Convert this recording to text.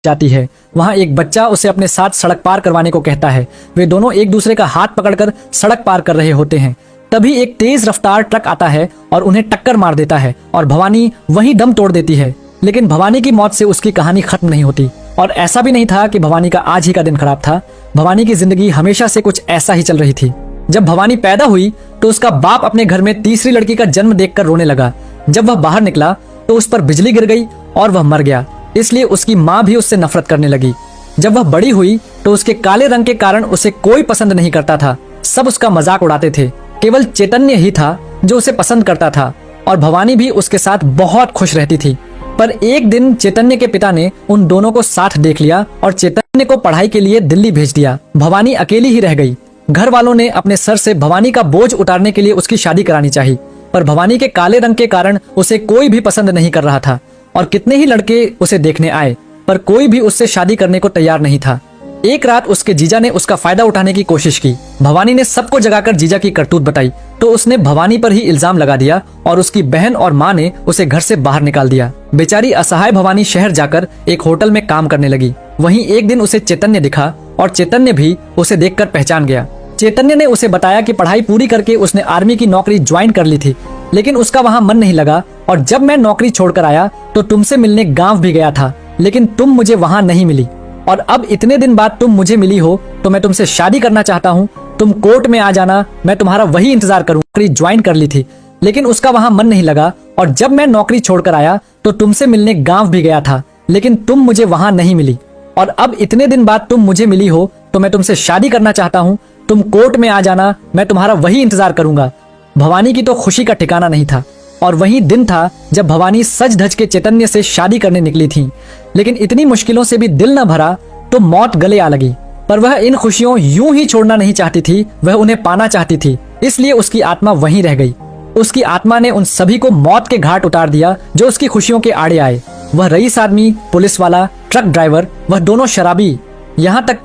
जाती है। वहाँ एक बच्चा उसे अपने साथ सड़क पार करवाने को कहता है। वे दोनों एक दूसरे का हाथ पकड़कर सड़क पार कर रहे होते हैं। तभी एक तेज रफ्तार ट्रक आता है और उन्हें टक्कर मार देता है और भवानी वहीं दम तोड़ देती है। लेकिन भवानी की मौत से उसकी कहानी खत्म नहीं होती। और ऐसा भी नहीं था कि भवानी का आज ही का दिन खराब था। भवानी की जिंदगी हमेशा से कुछ ऐसा ही चल रही थी। जब भवानी पैदा हुई तो उसका बाप अपने घर में तीसरी लड़की का जन्म देखकर रोने लगा। जब वह बाहर निकला तो उस पर बिजली गिर गई और वह मर गया। इसलिए उसकी माँ भी उससे नफरत करने लगी। जब वह बड़ी हुई तो उसके काले रंग के कारण उसे कोई पसंद नहीं करता था। सब उसका मजाक उड़ाते थे। केवल चैतन्य ही था जो उसे पसंद करता था और भवानी भी उसके साथ बहुत खुश रहती थी। पर एक दिन चैतन्य के पिता ने उन दोनों को साथ देख लिया और चैतन्य को पढ़ाई के लिए दिल्ली भेज दिया। भवानी अकेली ही रह गई। घर वालों ने अपने सर से भवानी का बोझ उतारने के लिए उसकी शादी करानी चाहिए, पर भवानी के काले रंग के कारण उसे कोई भी पसंद नहीं कर रहा था और कितने ही लड़के उसे देखने आए, पर कोई भी उससे शादी करने को तैयार नहीं था। एक रात उसके जीजा ने उसका फायदा उठाने की कोशिश की। भवानी ने सबको जगाकर जीजा की करतूत बताई तो उसने भवानी पर ही इल्जाम लगा दिया और उसकी बहन और माँ ने उसे घर से बाहर निकाल दिया। बेचारी असहाय भवानी शहर जाकर एक होटल में काम करने लगी। वहीं एक दिन उसे चैतन्य दिखा और चैतन्य भी उसे देखकर पहचान गया। चैतन्य ने उसे बताया कि पढ़ाई पूरी करके उसने आर्मी की नौकरी ज्वाइन कर ली थी, लेकिन उसका वहाँ मन नहीं लगा और जब मैं नौकरी छोड़कर आया तो तुमसे मिलने गाँव भी गया था, लेकिन तुम मुझे वहाँ नहीं मिली और अब इतने दिन बाद तुम मुझे मिली हो तो मैं तुमसे शादी करना चाहता हूँ। तुम कोर्ट में आ जाना, मैं तुम्हारा वही इंतजार करूँ। नौकरी ज्वाइन कर ली थी, लेकिन उसका वहाँ मन नहीं लगा और जब मैं नौकरी छोड़कर आया तो तुमसे मिलने गाँव भी गया था, लेकिन तुम मुझे वहाँ नहीं मिली और अब इतने दिन बाद तुम मुझे मिली हो तो मैं तुमसे शादी करना चाहता हूँ। तुम कोर्ट में आ जाना, मैं तुम्हारा वही इंतजार करूंगा। भवानी की तो खुशी का ठिकाना नहीं था और वही दिन था जब भवानी सज धज के चैतन्य से शादी करने निकली थी। लेकिन इतनी मुश्किलों से भी दिल न भरा तो मौत गले आ लगी। पर वह इन खुशियों यूं ही छोड़ना नहीं चाहती थी, वह उन्हें पाना चाहती थी। इसलिए उसकी आत्मा वहीं रह गई। उसकी आत्मा ने उन सभी को मौत के घाट उतार दिया जो उसकी खुशियों के आड़े आए। वह रईस आदमी, पुलिस वाला, ट्रक ड्राइवर, वह दोनों शराबी, यहाँ तक